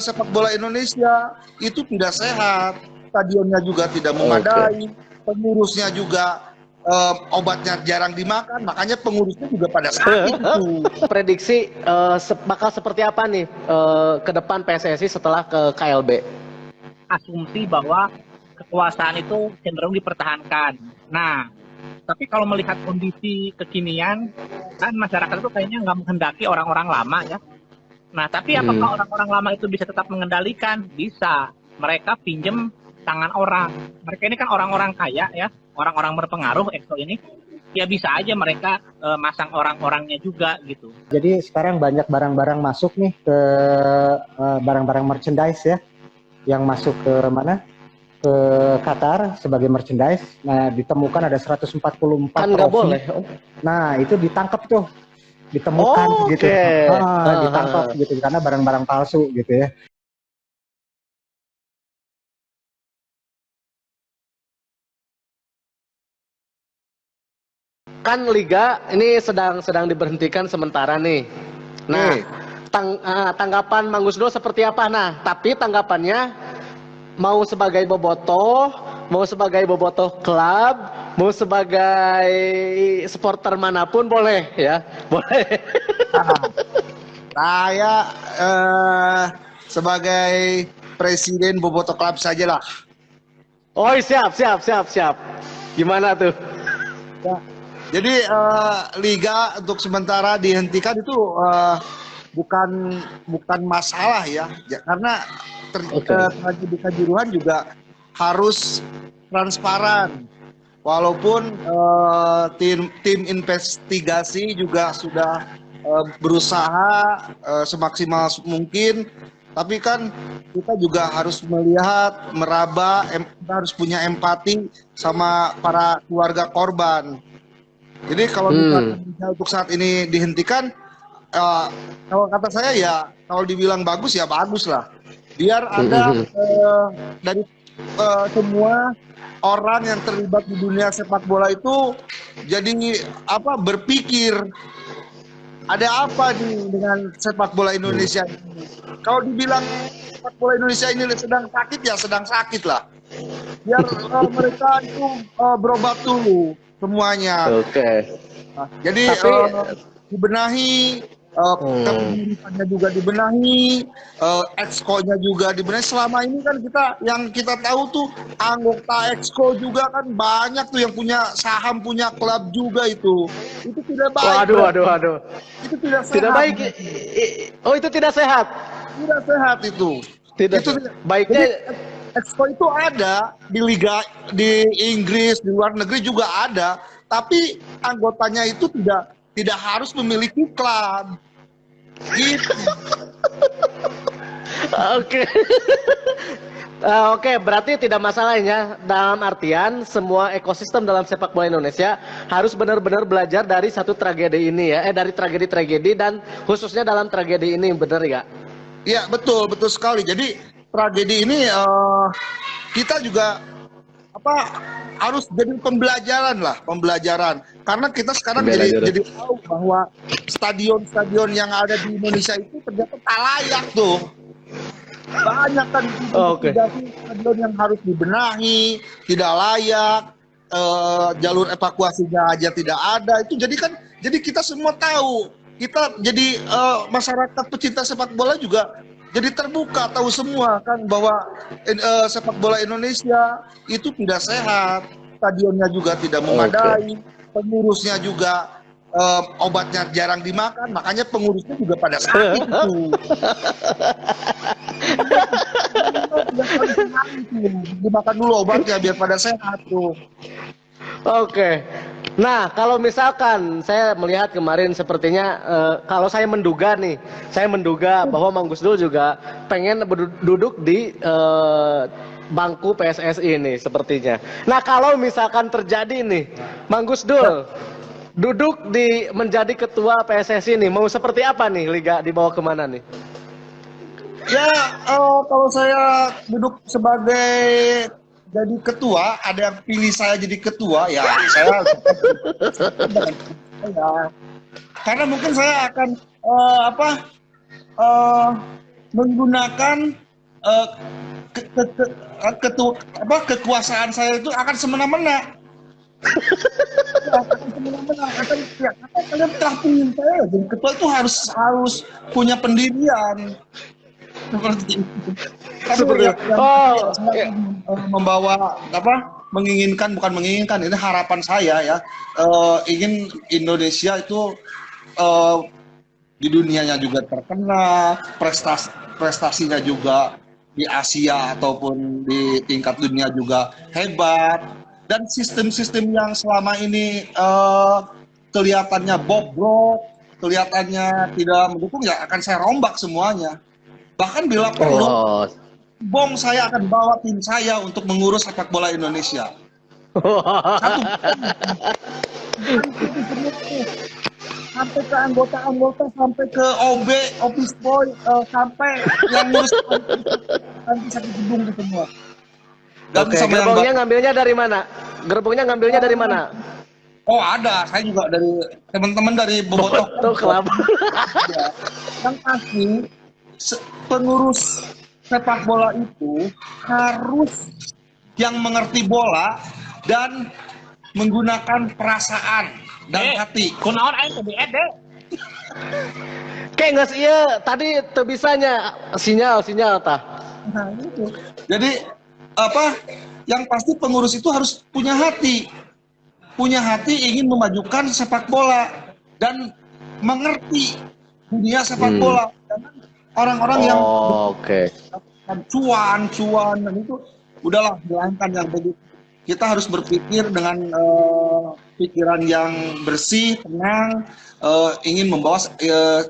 sepak bola Indonesia itu tidak sehat, stadionnya juga tidak memadai, pengurusnya juga obatnya jarang dimakan, makanya pengurusnya juga pada sakit itu. Prediksi bakal seperti apa nih ke depan PSSI setelah ke KLB? Asumsi bahwa kekuasaan itu cenderung dipertahankan. Nah, tapi kalau melihat kondisi kekinian, kan masyarakat itu kayaknya nggak menghendaki orang-orang lama ya. Nah, tapi apakah orang-orang lama itu bisa tetap mengendalikan? Bisa. Mereka pinjem tangan orang. Mereka ini kan orang-orang kaya ya, orang-orang berpengaruh, EXO ini. Ya bisa aja mereka masang orang-orangnya juga gitu. Jadi sekarang banyak barang-barang masuk nih ke barang-barang merchandise ya, yang masuk ke mana? Ke Qatar sebagai merchandise. Nah, ditemukan ada 144 kan nggak trofi. boleh. Nah, itu ditangkap tuh, ditemukan gitu. Ditangkap gitu karena barang-barang palsu gitu ya. Kan liga ini sedang diberhentikan sementara nih. Nah, tanggapan Mang Gusdo seperti apa? Nah, tapi tanggapannya mau sebagai bobotoh, mau sebagai bobotoh klub, mau sebagai supporter manapun boleh ya, boleh. Saya sebagai presiden Bobotoh Club saja lah. Oh siap. Gimana tuh? Ya. Jadi liga untuk sementara dihentikan itu bukan masalah ya, karena tragedi Kanjuruhan juga harus transparan. Walaupun tim investigasi juga sudah berusaha semaksimal mungkin, tapi kan kita juga harus melihat, meraba, kita harus punya empati sama para keluarga korban. Jadi kalau misalnya untuk saat ini dihentikan, kalau kata saya ya, kalau dibilang bagus ya bagus lah. Biar ada dari semua orang yang terlibat di dunia sepak bola itu jadi berpikir ada apa nih dengan sepak bola Indonesia ini. Kalau dibilang sepak bola Indonesia ini sedang sakit ya sedang sakit lah. Biar mereka itu berobat dulu semuanya. Nah, jadi dibenahi, kepengurusannya juga dibenahi, exco-nya juga dibenahi. Selama ini kan yang kita tahu tuh anggota exco juga kan banyak tuh yang punya saham, punya klub juga itu tidak baik. Waduh. Itu tidak sehat. Tidak baik. Oh, itu tidak sehat. Tidak sehat itu. Baiknya. Jadi, exco itu ada di liga di Inggris, di luar negeri juga ada, tapi anggotanya itu tidak harus memiliki klub. Gitu. Oke, berarti tidak masalahnya dalam artian semua ekosistem dalam sepak bola Indonesia harus benar-benar belajar dari satu tragedi ini ya, dari tragedi-tragedi dan khususnya dalam tragedi ini, benar ya? Iya, betul sekali. Jadi tragedi ini kita juga harus jadi pembelajaran karena kita sekarang jadi tahu bahwa stadion yang ada di Indonesia itu ternyata tak layak tuh. Banyak kan stadion yang harus dibenahi, tidak layak, jalur evakuasinya aja tidak ada. Itu jadi kita semua tahu, kita jadi masyarakat pecinta sepak bola juga jadi terbuka, tahu semua kan bahwa sepak bola Indonesia itu tidak sehat, stadionnya juga tidak memadai, pengurusnya juga obatnya jarang dimakan, makanya pengurusnya juga pada sakit itu. Dimakan dulu obatnya biar pada sehat tuh. Oke. Nah, kalau misalkan saya melihat kemarin sepertinya kalau saya menduga bahwa Mang Gusdul juga pengen duduk di bangku PSSI ini sepertinya. Nah, kalau misalkan terjadi nih, Mang Gusdul duduk menjadi ketua PSSI ini, mau seperti apa nih liga dibawa kemana nih? Ya, kalau saya duduk sebagai jadi ketua, ada yang pilih saya jadi ketua, ya saya karena mungkin saya akan menggunakan ke- ke- ke- kekuasaan saya itu akan semena-mena. Akan semena-mena. Kalian telah pingin saya jadi ketua itu harus punya pendirian seperti itu. Tapi Seperti yang oh, saya membawa bukan menginginkan, ini harapan saya ya, ingin Indonesia itu di dunianya juga terkenal, prestasinya juga di Asia ataupun di tingkat dunia juga hebat, dan sistem-sistem yang selama ini kelihatannya bobrok, kelihatannya tidak mendukung, ya akan saya rombak semuanya. Bahkan bila perlu, bom saya akan bawa tim saya untuk mengurus sepak bola Indonesia. Satu sampai ke anggota-anggota, sampai ke OB, office boy, sampai yang ngurus nanti satu gedung itu semua. Oke, gerbongnya ngambilnya dari mana? Gerbongnya ngambilnya dari mana? Oh ada, saya juga dari teman-teman dari Bobotoh. Kelapa. Yang pasti pengurus sepak bola itu harus yang mengerti bola dan menggunakan perasaan dan hati. Kunaon aing tadi deh. Kayak nggak sih ya tadi terbisanya sinyal tah. Nah, itu. Jadi yang pasti pengurus itu harus punya hati ingin memajukan sepak bola dan mengerti dunia sepak bola. Orang-orang yang cuan dan itu udahlah, hilangkan yang begitu. Kita harus berpikir dengan pikiran yang bersih, tenang, ingin membawa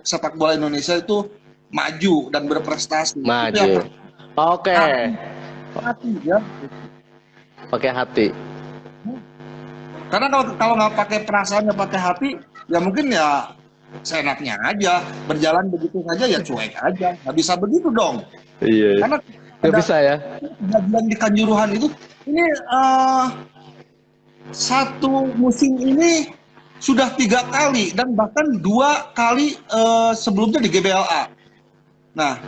sepak bola Indonesia itu maju dan berprestasi. Maju. Oke. Hati ya. Pakai hati. Karena kalau nggak pakai perasaan, nggak pakai hati, ya mungkin ya seenaknya aja, berjalan begitu saja ya cuek aja, nggak bisa begitu dong. Iya. Karena nggak bisa ya. Kejadian di Kanjuruhan itu, ini satu musim ini sudah 3 kali dan bahkan 2 kali sebelumnya di GBLA. Nah,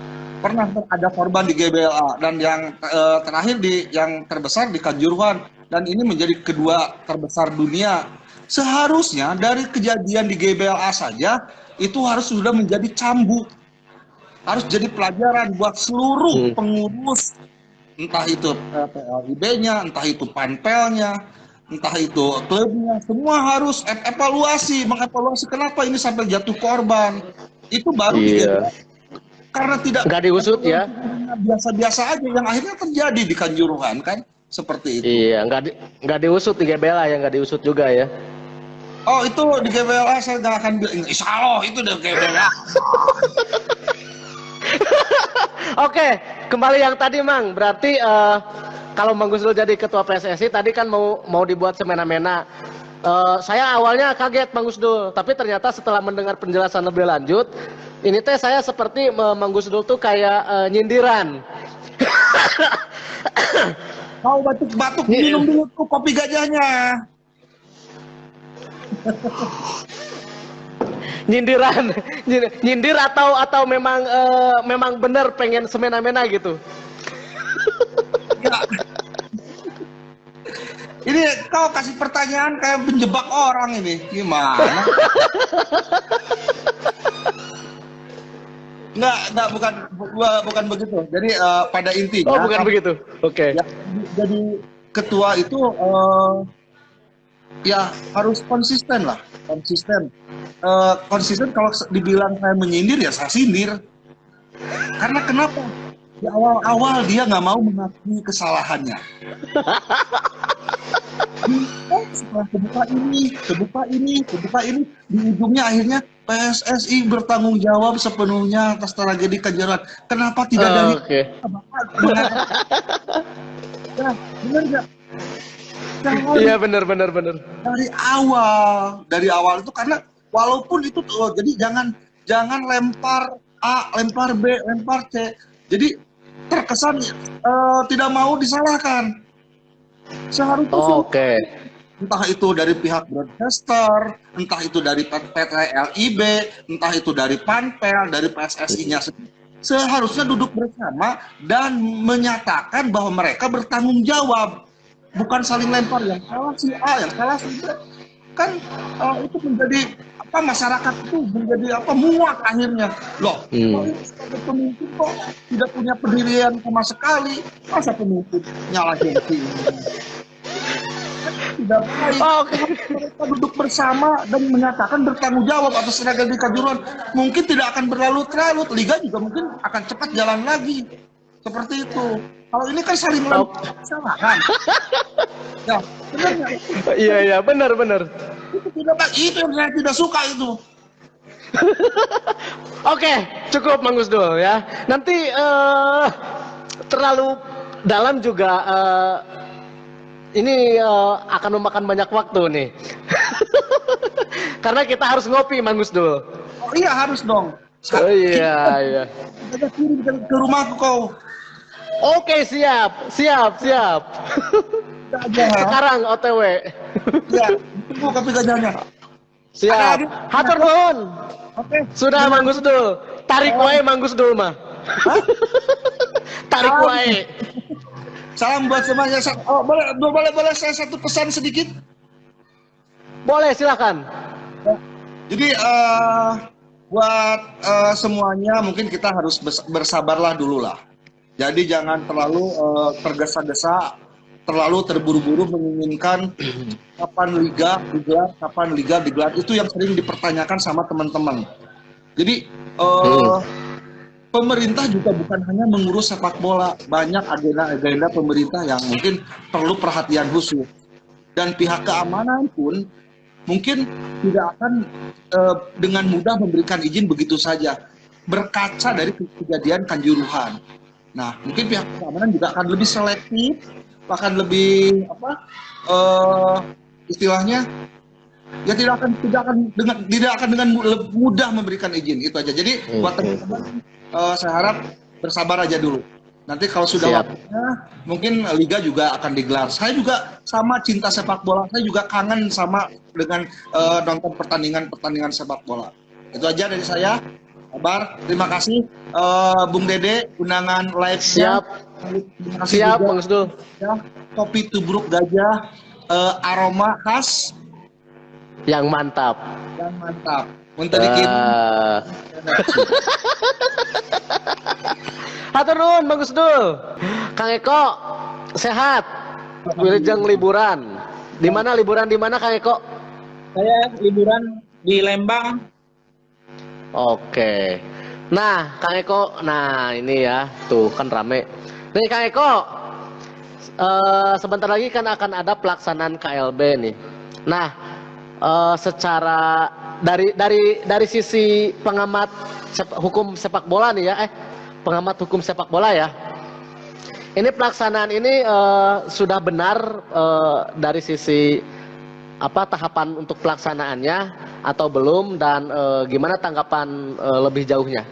pernah ada korban di GBLA dan yang terakhir yang terbesar di Kanjuruhan, dan ini menjadi kedua terbesar dunia. Seharusnya dari kejadian di GBLA saja itu harus sudah menjadi cambuk, harus jadi pelajaran buat seluruh pengurus, entah itu PLIB-nya, entah itu panpelnya, entah itu klubnya, semua harus mengevaluasi kenapa ini sampai jatuh korban. Itu baru karena nggak diusut ya, biasa-biasa aja yang akhirnya terjadi di Kanjuruhan kan, seperti itu. Iya, nggak diusut di GBLA, yang nggak diusut juga ya. Oh, itu di GBLA saya nggak akan bilang, insya Allah itu di GBLA. Oke, kembali yang tadi Mang, berarti kalau Mang Gus Dur jadi ketua PSSI tadi kan mau dibuat semena-mena. Saya awalnya kaget Mang Gus Dur, tapi ternyata setelah mendengar penjelasan lebih lanjut, ini teh saya seperti Mang Gus Dur tuh kayak nyindiran. Mau batuk-batuk, minum dulu tuh kopi gajahnya. nyindir atau memang benar pengen semena-mena gitu. Ya. Ini kau kasih pertanyaan kayak menjebak orang ini, gimana? Enggak, bukan begitu. Jadi pada intinya. Oh, bukan begitu. Oke. Ya, jadi ketua itu ya harus konsisten lah, konsisten kalau dibilang saya menyindir ya saya sindir. Karena kenapa? Di awal-awal dia nggak mau mengakui kesalahannya. Setelah kebuka ini, di ujungnya akhirnya PSSI bertanggung jawab sepenuhnya atas tragedi Kanjuruhan. Kenapa tidak dari ya, benar nggak? Iya benar. Dari awal itu, karena walaupun itu jadi jangan lempar A, lempar B, lempar C. Jadi terkesan tidak mau disalahkan. Seharusnya entah itu dari pihak broadcaster, entah itu dari PT LIB, entah itu dari Panpel, dari PSSI-nya. seharusnya duduk bersama dan menyatakan bahwa mereka bertanggung jawab, bukan saling lempar yang salah si A, yang salah si B. Kan itu menjadi apa, masyarakat itu menjadi apa, muak akhirnya. Loh, sebagai pemimpin kok tidak punya pendirian sama sekali, masa pemimpin nyalahin si ini? Tidak baik. Mereka duduk bersama dan menyatakan bertanggung jawab atas tragedi Kanjuruhan. Mungkin tidak akan berlarut-larut, liga juga mungkin akan cepat jalan lagi. Seperti itu. Kalau ini kan saling kesalahan. Ya, benar nggak? Iya, benar. Itu tidak baik. Itu yang saya tidak suka itu. Oke, cukup Mang Gusdul ya. Nanti terlalu dalam juga ini akan memakan banyak waktu nih. Karena kita harus ngopi, Mang Gusdul. Oh iya, harus dong. Oh iya. Kita kirim ke rumahku kau. Oke, siap. Sekarang OTW. Ya, tunggu kopi gajahnya. Siap. Hatur nuhun. Oke. Sudah Mang Gusdul. Tarik wae Mang Gusdul mah. Tarik wae. Salam buat semuanya. Oh, boleh saya satu pesan sedikit? Boleh, silakan. Jadi buat semuanya mungkin kita harus bersabarlah dulu lah. Jadi jangan terlalu tergesa-gesa, terlalu terburu-buru menginginkan kapan liga digelar. Itu yang sering dipertanyakan sama teman-teman. Jadi pemerintah juga bukan hanya mengurus sepak bola, banyak agenda-agenda pemerintah yang mungkin perlu perhatian khusus. Dan pihak keamanan pun mungkin tidak akan dengan mudah memberikan izin begitu saja. Berkaca dari kejadian Kanjuruhan. Nah, mungkin pihak keamanan juga akan lebih selektif, akan lebih istilahnya ya tidak akan dengan mudah memberikan izin, itu aja. Jadi buat teman-teman saya harap bersabar aja dulu. Nanti kalau sudah waktunya mungkin liga juga akan digelar. Saya juga sama cinta sepak bola, saya juga kangen sama dengan nonton pertandingan sepak bola. Itu aja dari saya. Kabar, terima kasih Bung Dede undangan live-nya. Siap, Bang Gusdul. Ya, kopi tubruk gajah aroma khas yang mantap. Untuk dikirim. Hatur nuhun Bang Gusdul. Kang Eko sehat. Wilujeng liburan. Di mana Kang Eko? Saya liburan di Lembang. Oke. Nah, Kang Eko, ini ya, tuh kan rame. Nih Kang Eko, sebentar lagi kan akan ada pelaksanaan KLB nih. Nah, secara dari sisi pengamat hukum sepak bola nih ya, pengamat hukum sepak bola ya. Ini pelaksanaan ini sudah benar dari sisi tahapan untuk pelaksanaannya atau belum, dan gimana tanggapan lebih jauhnya?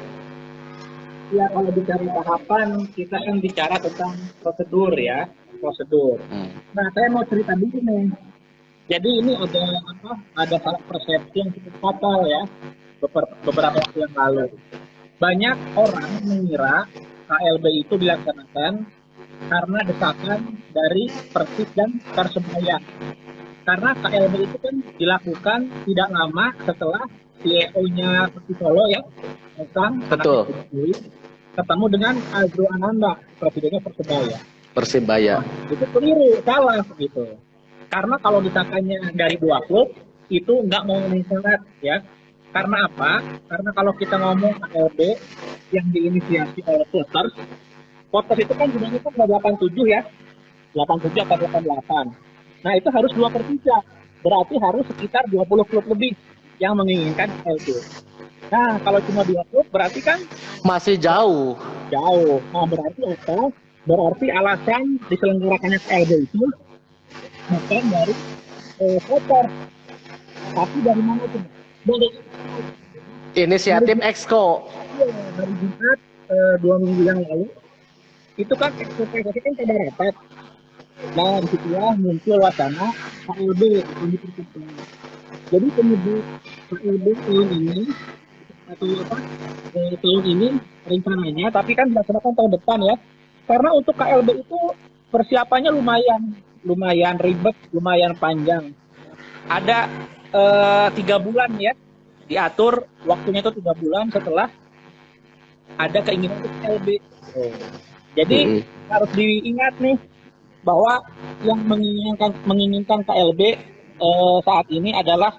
Ya, kalau bicara tahapan, kita kan bicara tentang prosedur ya, prosedur. Nah, saya mau cerita dulu nih. Jadi ini ada salah persepsi yang cukup fatal ya, beberapa waktu yang lalu. Banyak orang mengira KLB itu dilaksanakan karena desakan dari Persib dan Persebaya. Karena KLB itu kan dilakukan tidak lama setelah CEO-nya Persib Solo ya, betul, ketemu dengan Azrul Ananda, presidennya Persebaya. Itu keliru, salah gitu. Karena kalau desakannya dari dua klub itu nggak mau memenuhi syarat ya. Karena apa? Karena kalau kita ngomong KLB yang diinisiasi oleh Potters itu kan jumlahnya kan 87 ya, 87 atau 88. Nah, itu harus 2/3. Berarti harus sekitar 20 klub lebih yang menginginkan KLB. Nah, kalau cuma 2 klub berarti kan masih jauh. Nah, berarti apa? Berarti alasan diselenggarakannya KLB itu bukan dari Potters. Tapi dari mana itu? Dari inisiatif Exco. Dari Jumat 2 minggu yang lalu. Itu kan Exco kan pada rapat. Nah, disitulah muncul wacana KLB ini. Jadi kemudian KLB tahun ini atau apa tahun ini rencananya, tapi kan dilaksanakan tahun depan ya. Karena untuk KLB itu persiapannya lumayan lumayan ribet, lumayan panjang. Ada 3 bulan ya, diatur waktunya itu 3 bulan setelah ada keinginan untuk KLB. Jadi harus diingat nih bahwa yang menginginkan KLB saat ini adalah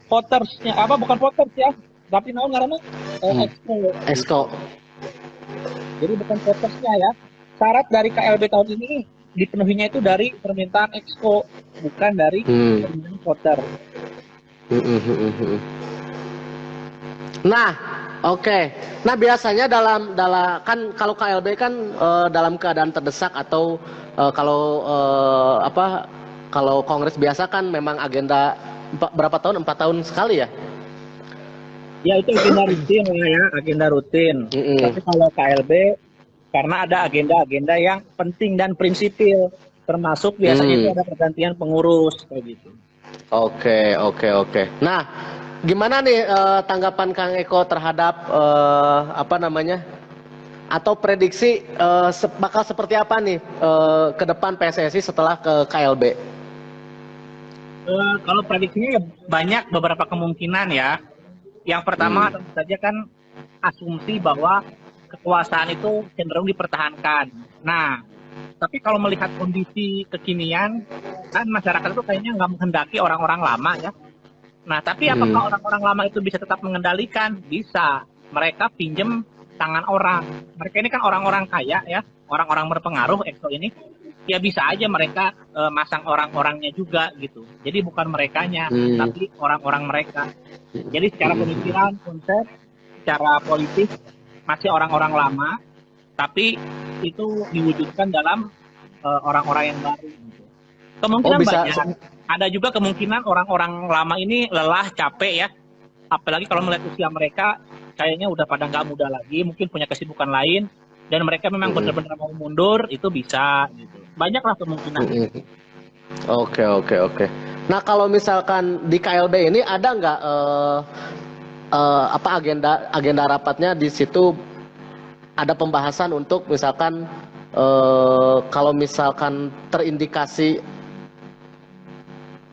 votersnya, apa bukan voters ya, tapi naon ngaranna exco. Exco. Jadi bukan votersnya ya. Syarat dari KLB tahun ini dipenuhinya itu dari permintaan exco, bukan dari permintaan voter. Nah, oke. Nah, biasanya dalam kan kalau KLB kan dalam keadaan terdesak atau kalau kongres biasa kan memang agenda berapa tahun? 4 tahun sekali ya? Ya itu agenda rutin ya, agenda rutin. Tapi kalau KLB karena ada agenda-agenda yang penting dan prinsipil, termasuk biasanya itu ada pergantian pengurus kayak gitu. Oke. Nah, gimana nih tanggapan Kang Eko terhadap atau prediksi bakal seperti apa nih ke depan PSSI setelah ke KLB? Kalau prediksinya ya banyak beberapa kemungkinan ya. Yang pertama tentu saja kan asumsi bahwa kekuasaan itu cenderung dipertahankan. Nah, tapi kalau melihat kondisi kekinian, kan masyarakat itu kayaknya nggak menghendaki orang-orang lama ya. Nah, tapi apakah orang-orang lama itu bisa tetap mengendalikan? Bisa. Mereka pinjem tangan orang. Mereka ini kan orang-orang kaya ya, orang-orang berpengaruh, EXO ini. Ya bisa aja mereka masang orang-orangnya juga gitu. Jadi bukan merekanya, tapi orang-orang mereka. Jadi secara pemikiran, konsep, secara politik, masih orang-orang lama, tapi itu diwujudkan dalam orang-orang yang baru. Gitu. Kemungkinan banyak. Ada juga kemungkinan orang-orang lama ini lelah, capek ya. Apalagi kalau melihat usia mereka, kayaknya udah pada nggak muda lagi, mungkin punya kesibukan lain, dan mereka memang benar-benar mau mundur, itu bisa. Gitu. Banyaklah kemungkinan. Oke. Nah kalau misalkan di KLB ini ada nggak agenda rapatnya di situ ada pembahasan untuk misalkan kalau misalkan terindikasi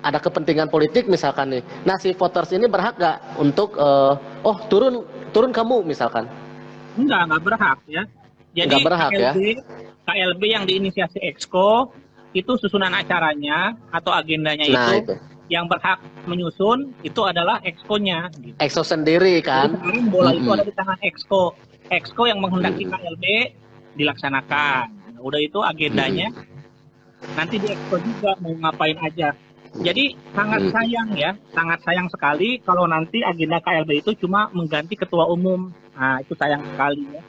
ada kepentingan politik misalkan nih, nah si voters ini berhak nggak untuk turun kamu misalkan? Nggak berhak ya. Jadi nggak berhak, KLB yang diinisiasi Exco itu susunan acaranya atau agendanya itu yang berhak menyusun itu adalah Exco-nya. Gitu. Exco sendiri kan? Jadi sekarang bola itu ada di tangan Exco. Exco yang menghendaki KLB dilaksanakan. Nah, udah itu agendanya. Nanti di Exco juga mau ngapain aja. Jadi sangat sayang ya, sangat sayang sekali kalau nanti agenda KLB itu cuma mengganti ketua umum. Nah itu sayang sekali ya.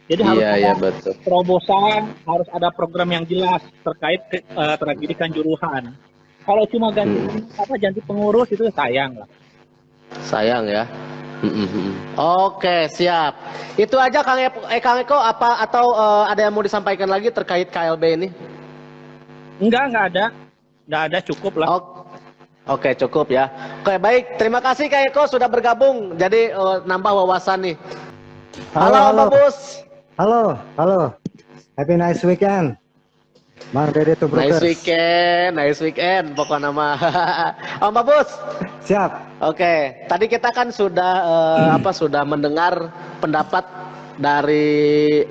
Jadi harus ada terobosan, harus ada program yang jelas terkait tragedi Kanjuruhan. Kalau cuma ganti pengurus itu sayang lah. Sayang ya. Oke, siap. Itu aja Kang Eko apa atau ada yang mau disampaikan lagi terkait KLB ini? Enggak ada, cukup lah. Oke, cukup ya. Oke, baik. Terima kasih Kang Eko sudah bergabung. Jadi nambah wawasan nih. Halo Pak Bus. Halo. Happy nice weekend. Bang Dede to Brokers. Nice weekend pokoknya nama. Pak Bus. Siap. Oke, tadi kita kan sudah sudah mendengar pendapat dari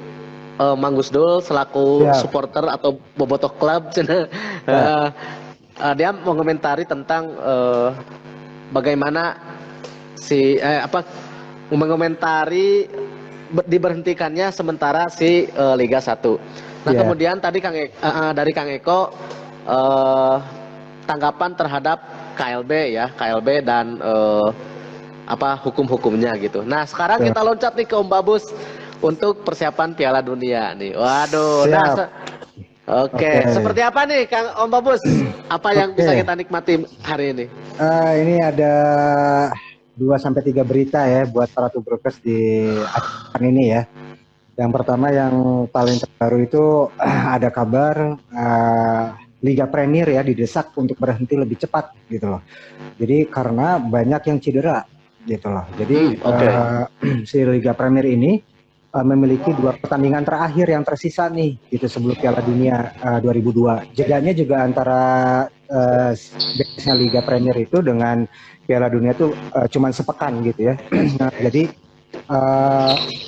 Mang Gusdul selaku supporter atau Bobotoh Club. Dia mengomentari tentang bagaimana mengomentari diberhentikannya sementara si Liga 1. Nah, kemudian tadi dari Kang Eko tanggapan terhadap KLB dan hukum-hukumnya gitu. Nah, sekarang kita loncat nih ke Om Babus untuk persiapan Piala Dunia nih. Waduh, Oke, seperti apa nih Kang Om Babus? Apa yang bisa kita nikmati hari ini? Ini ada 2-3 berita ya buat para tubrokers di acara ini ya. Yang pertama yang paling terbaru itu ada kabar Liga Premier ya didesak untuk berhenti lebih cepat gitu loh. Jadi karena banyak yang cedera gitu loh. Jadi Oke. si Liga Premier ini memiliki 2 pertandingan terakhir yang tersisa nih gitu sebelum Piala Dunia 2002. Jedanya juga antara beresnya Liga Premier itu dengan Piala Dunia itu cuman sepekan gitu ya. Nah, jadi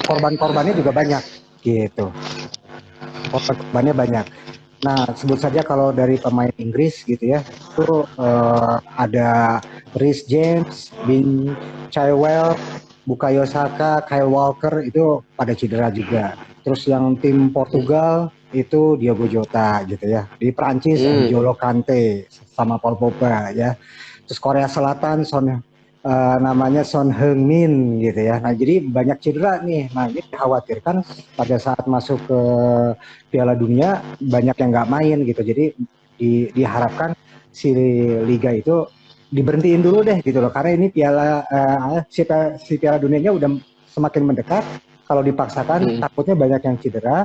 korban-korbannya juga banyak gitu. Korban-korbannya banyak. Nah, sebut saja kalau dari pemain Inggris gitu ya, itu ada Reece James, Ben Chilwell, Bukayo Saka, Kyle Walker itu pada cedera juga. Terus yang tim Portugal itu Diogo Jota gitu ya. Di Prancis N'Golo Kante sama Paul Pogba ya. Terus Korea Selatan namanya Son Heung-min gitu ya. Nah, jadi banyak cedera nih. Nah, ini dikhawatirkan pada saat masuk ke Piala Dunia banyak yang nggak main gitu. Jadi diharapkan si liga itu diberhentiin dulu deh gitu loh. Karena ini si Piala Dunianya udah semakin mendekat. Kalau dipaksakan takutnya banyak yang cedera.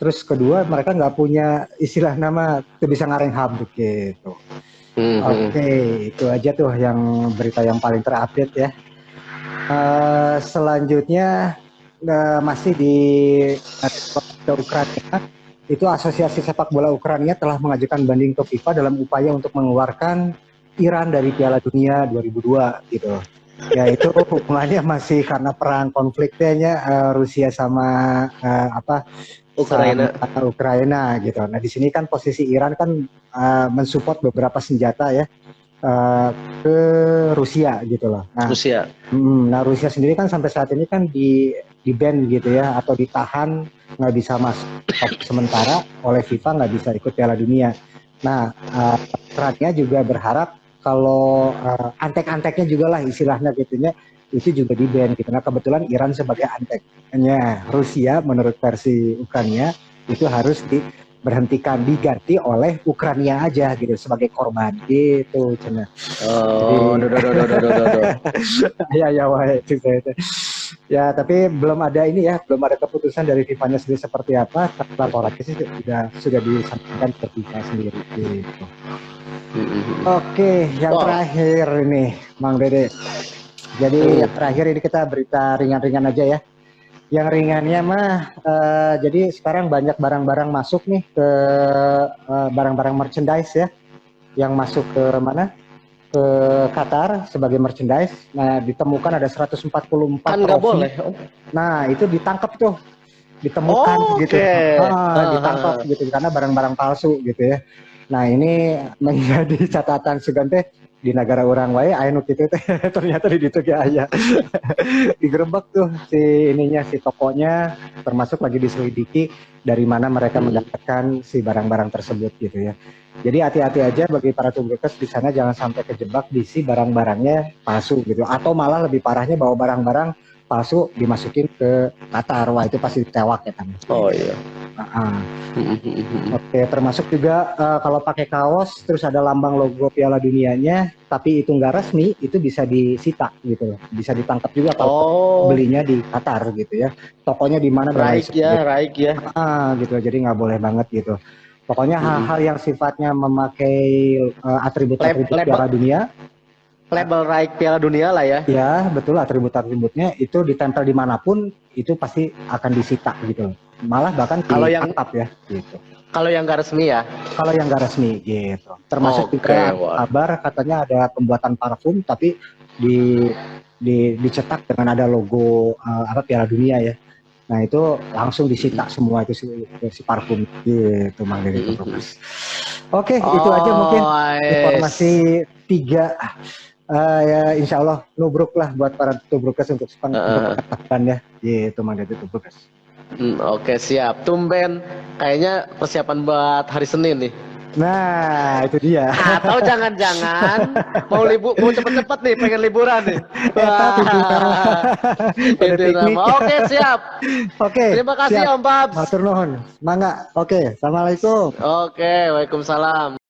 Terus kedua mereka nggak punya istilah nama tuh bisa ngareng gitu. Oke, itu aja tuh yang berita yang paling terupdate ya. Selanjutnya masih di Ukraina, itu Asosiasi Sepak Bola Ukraina telah mengajukan banding ke FIFA dalam upaya untuk mengeluarkan Iran dari Piala Dunia 2002 gitu. Ya itu hubungannya masih karena perang konfliknya Rusia sama Ukraina gitu. Nah di sini kan posisi Iran kan mensupport beberapa senjata ya ke Rusia gitu loh. Nah, Rusia sendiri kan sampai saat ini kan di ban gitu ya atau ditahan nggak bisa masuk sementara oleh FIFA nggak bisa ikut Piala Dunia. Nah, Ukraina juga berharap kalau antek-anteknya juga lah istilahnya gitunya itu juga di ban gitu. Nah kebetulan Iran sebagai anteknya Rusia menurut versi Ukraina itu harus diberhentikan diganti oleh Ukraina aja gitu sebagai korban gitu cina. Ya tapi belum ada ini ya belum ada keputusan dari FIFA-nya sendiri seperti apa. Laporannya sih sudah disampaikan ke FIFA sendiri gitu. Oke, yang terakhir ini Mang Dede. Jadi yang terakhir ini kita berita ringan-ringan aja ya. Yang ringannya mah, jadi sekarang banyak barang-barang masuk nih ke barang-barang merchandise ya, yang masuk ke mana? Ke Qatar sebagai merchandise. Nah ditemukan ada 144 kan nggak boleh. Nah itu ditangkap tuh, ditemukan gitu. Ditangkap gitu karena barang-barang palsu gitu ya. Nah ini menjadi catatan Sugante di negara orang wae anu kitu teh ternyata di ditu ge aya. Digerebek tuh si tokonya termasuk lagi diselidiki dari mana mereka mendapatkan si barang-barang tersebut gitu ya. Jadi hati-hati aja bagi para tubrukers di sana jangan sampai kejebak di si barang-barangnya palsu gitu atau malah lebih parahnya bawa barang-barang palsu dimasukin ke Qatar. Wah itu pasti ditewak ya kan. Oh iya. Oke, termasuk juga kalau pakai kaos terus ada lambang logo Piala Dunianya, tapi itu nggak resmi, itu bisa disita gitu loh, bisa ditangkap juga kalau belinya di Qatar gitu ya. Tokonya di mana? Raik ya. Gitu, jadi nggak boleh banget gitu. Pokoknya hal-hal yang sifatnya memakai atribut-atribut Piala Dunia. Label Raik Piala Dunia lah ya. Ya, betul atribut-atributnya itu ditempel dimanapun itu pasti akan disita gitu loh. Malah bahkan kalau yang ya gitu. Kalau yang nggak resmi ya? Kalau yang nggak resmi gitu. Termasuk juga kabar katanya ada pembuatan parfum tapi dicetak dengan ada logo Piala Dunia ya. Nah itu langsung disita semua itu si parfum gitu Mang Dede Tubrukers. Oke, itu aja mungkin informasi 3 ya insya Allah nubruk lah buat para Tubrukers untuk depan ya gitu Mang Dede Tubrukers. Oke siap, tumben kayaknya persiapan buat hari Senin nih. Nah itu dia. Atau jangan-jangan mau cepet-cepet nih pengen liburan nih. Oke siap. Oke. Terima kasih Om Babs. Matur nuhun. Mangga. Oke. Assalamualaikum. Oke, waalaikumsalam.